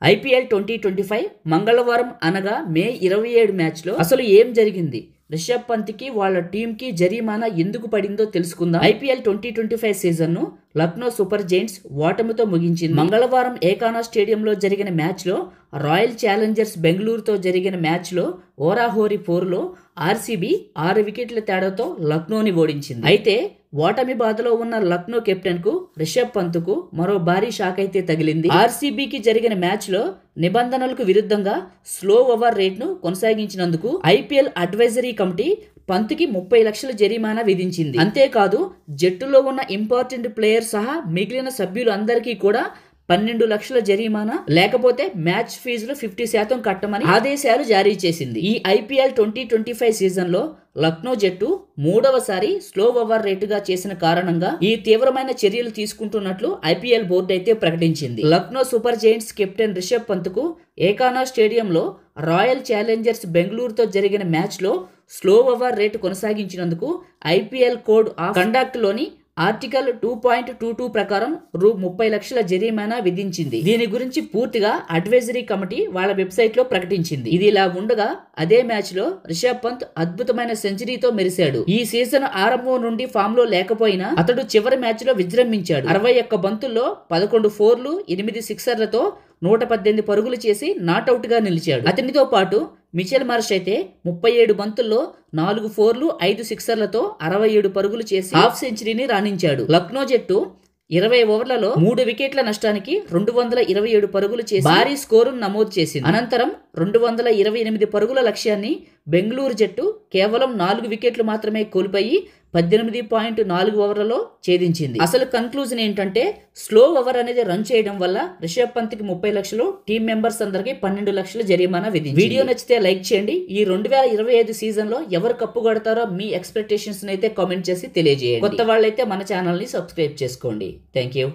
IPL 2025 మంగళవారం అనగా మే 27 మ్యాచ్లో అసలు ఏం జరిగింది, రిషబ్ పంత్కి వాళ్ళ టీంకి జరిమానా ఎందుకు పడిందో తెలుసుకుందాం. ఐపీఎల్ 2025 సీజన్ను లక్నో సూపర్ జైంట్స్ ఓటమితో ముగించింది. మంగళవారం ఏకానా స్టేడియంలో జరిగిన మ్యాచ్లో రాయల్ ఛాలెంజర్స్ బెంగళూరుతో జరిగిన మ్యాచ్లో ఓరాహోరీ పోరులో ఆర్సీబీ 6 వికెట్ల తేడాతో లక్నోని ఓడించింది. అయితే ఓటమి బాధలో ఉన్న లక్నో కెప్టెన్ కు రిషబ్ పంత్ కు మరో భారీ షాక్ అయితే తగిలింది. ఆర్సీబీకి జరిగిన మ్యాచ్ లో నిబంధనలకు విరుద్ధంగా స్లో ఓవర్ రేట్ ను కొనసాగించినందుకు ఐపీఎల్ అడ్వైజరీ కమిటీ పంత్కి 30 లక్షల జరిమానా విధించింది. అంతేకాదు జట్టులో ఉన్న ఇంపార్టెంట్ ప్లేయర్ సహా మిగిలిన సభ్యులు అందరికీ కూడా 12 లక్షల జరిమానా లేకపోతే మ్యాచ్ ఫీజులు 50% కట్టమని ఆదేశాలు జారీ చేసింది. ఈ ఐపీఎల్ 2025 సీజన్ లో లక్నో జట్టు 3వసారి స్లో ఓవర్ రేటుగా చేసిన కారణంగా ఈ తీవ్రమైన చర్యలు తీసుకుంటున్నట్లు ఐపీఎల్ బోర్డు అయితే ప్రకటించింది. Lucknow Super Giants captain Rishabh Pant కు ఏకానా స్టేడియంలో రాయల్ ఛాలెంజర్స్ బెంగళూరుతో జరిగిన మ్యాచ్ లో స్లో ఓవర్ రేటు కొనసాగించినందుకు ఐపీఎల్ కోడ్ ఆఫ్ కండక్ట్ లోని ఆర్టికల్ 2.22 ప్రకారం రూ. 30 లక్షల జరిమానా విధించింది. దీని గురించి పూర్తిగా అడ్వైజరీ కమిటీ వాళ్ళ వెబ్సైట్ లో ప్రకటించింది. ఇది ఇలా ఉండగా అదే మ్యాచ్ లో రిషబ్ పంత్ అద్భుతమైన సెంచరీతో మెరిశాడు. ఈ సీజన్ ఆరంభం నుండి ఫామ్ లో లేకపోయినా అతడు చివరి మ్యాచ్ లో విజృంభించాడు. 61 బంతుల్లో 11 ఫోర్లు 8 సిక్సర్లతో 118 పరుగులు చేసి నాట్అవుట్ గా నిలిచాడు. అతనితో పాటు మిచెల్ మార్ష్ అయితే 37 బంతుల్లో 4 ఫోర్లు 5 సిక్సర్లతో 67 పరుగులు చేసి హాఫ్ సెంచరీని రాణించాడు. లక్నో జట్టు 20 ఓవర్లలో 3 వికెట్ల నష్టానికి 227 పరుగులు చేసి భారీ స్కోరును నమోదు చేసింది. అనంతరం 228 పరుగుల లక్ష్యాన్ని బెంగళూరు జట్టు కేవలం 4 వికెట్లు మాత్రమే కోల్పోయి 18.4 ఓవర్లలో ఛేదించింది. అసలు కన్క్లూజన్ ఏంటంటే స్లో ఓవర్ అనేది రన్ చేయడం వల్ల రిషబ్ పంత్కి 30 లక్షలు, టీం మెంబర్స్ అందరికి 12 లక్షల జరిమానా విధించింది. వీడియో నచ్చితే లైక్ చేయండి. ఈ 2025 సీజన్ లో ఎవరు కప్పు కొడతారో మీ ఎక్స్పెక్టేషన్స్ అయితే కామెంట్ చేసి తెలియజేయండి. కొత్త వాళ్ళైతే మన ఛానల్ ని సబ్స్క్రైబ్ చేసుకోండి. Thank you.